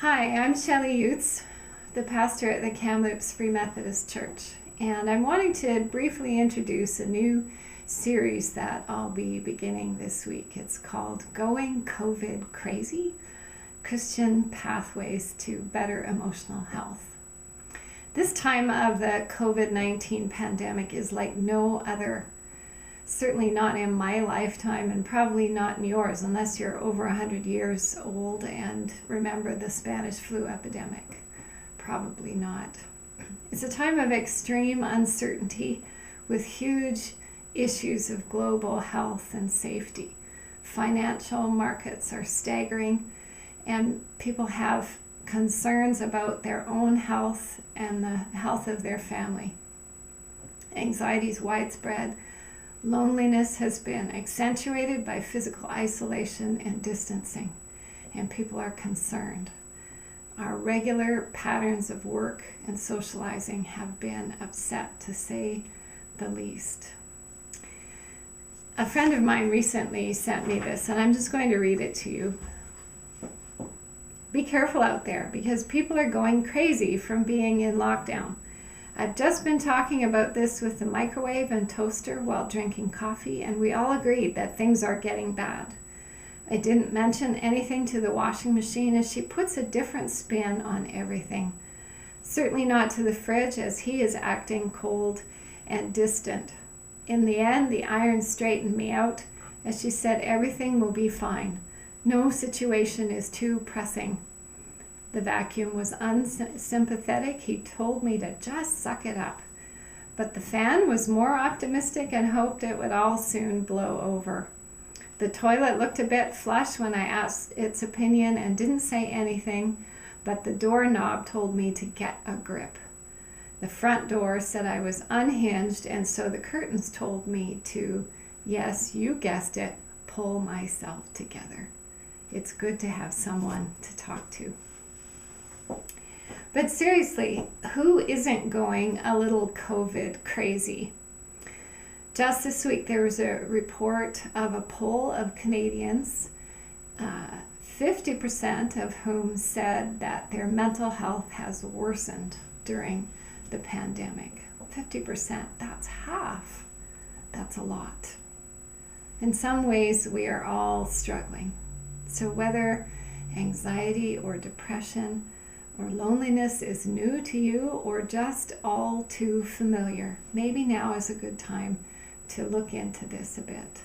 Hi, I'm Shelley Utes, the pastor at the Kamloops Free Methodist Church, and I'm wanting to briefly introduce a new series that I'll be beginning this week. It's called Going COVID Crazy: Christian Pathways to Better Emotional Health. This time of the COVID-19 pandemic is like no other. Certainly not in my lifetime, and probably not in yours unless you're over 100 years old and remember the Spanish flu epidemic. Probably not. It's a time of extreme uncertainty with huge issues of global health and safety. Financial markets are staggering, and people have concerns about their own health and the health of their family. Anxiety is widespread. Loneliness has been accentuated by physical isolation and distancing, and people are concerned. Our regular patterns of work and socializing have been upset, to say the least. A friend of mine recently sent me this, and I'm just going to read it to you. Be careful out there, because people are going crazy from being in lockdown. I've just been talking about this with the microwave and toaster while drinking coffee, and we all agreed that things are getting bad. I didn't mention anything to the washing machine, as she puts a different spin on everything. Certainly not to the fridge, as he is acting cold and distant. In the end, the iron straightened me out, as she said everything will be fine. No situation is too pressing. The vacuum was unsympathetic. He told me to just suck it up. But the fan was more optimistic and hoped it would all soon blow over. The toilet looked a bit flush when I asked its opinion and didn't say anything, but the doorknob told me to get a grip. The front door said I was unhinged, and so the curtains told me to, yes, you guessed it, pull myself together. It's good to have someone to talk to. But seriously, who isn't going a little COVID crazy? Just this week, there was a report of a poll of Canadians, 50% of whom said that their mental health has worsened during the pandemic. 50%, that's half. That's a lot. In some ways, we are all struggling. So whether anxiety or depression or loneliness is new to you or just all too familiar, maybe now is a good time to look into this a bit.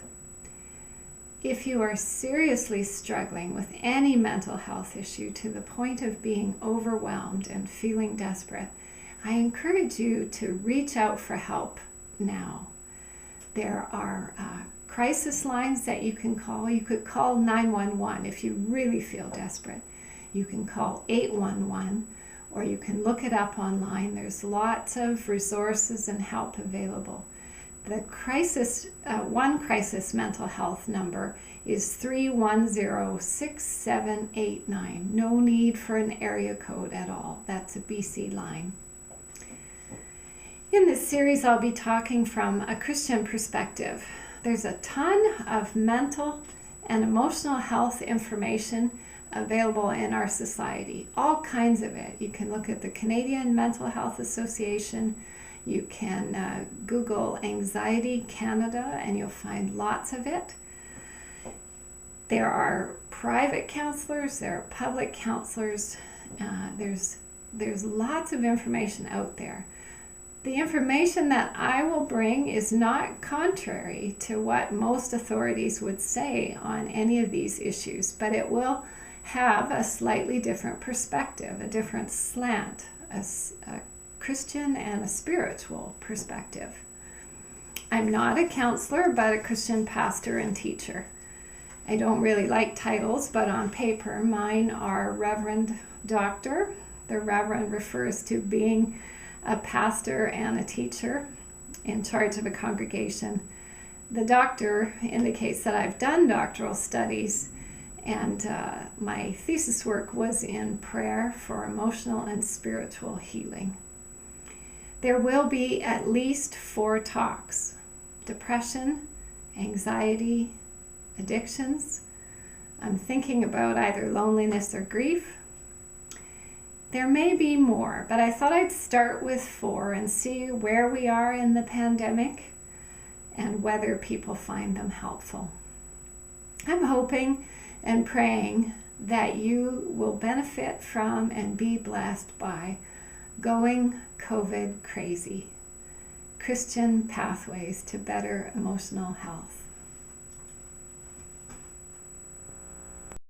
If you are seriously struggling with any mental health issue to the point of being overwhelmed and feeling desperate, I encourage you to reach out for help now. There are crisis lines that you can call. You could call 911 if you really feel desperate. You can call 811, or you can look it up online. There's lots of resources and help available. The one crisis mental health number is 310-6789. No need for an area code at all. That's a BC line. In this series, I'll be talking from a Christian perspective. There's a ton of mental and emotional health information available in our society, all kinds of it. You can look at the Canadian Mental Health Association. You can Google Anxiety Canada, and you'll find lots of it. There are private counselors, there are public counselors. There's lots of information out there. The information that I will bring is not contrary to what most authorities would say on any of these issues, but it will have a slightly different perspective, a different slant, a Christian and a spiritual perspective. I'm not a counselor, but a Christian pastor and teacher. I don't really like titles, but on paper, mine are Reverend Doctor. The Reverend refers to being a pastor and a teacher in charge of a congregation. The Doctor indicates that I've done doctoral studies, and my thesis work was in prayer for emotional and spiritual healing. There will be at least 4 talks: depression, anxiety, addictions. I'm thinking about either loneliness or grief, There may be more, but I thought I'd start with 4 and see where we are in the pandemic and whether people find them helpful. I'm hoping and praying that you will benefit from and be blessed by Going COVID Crazy: Christian Pathways to Better Emotional Health.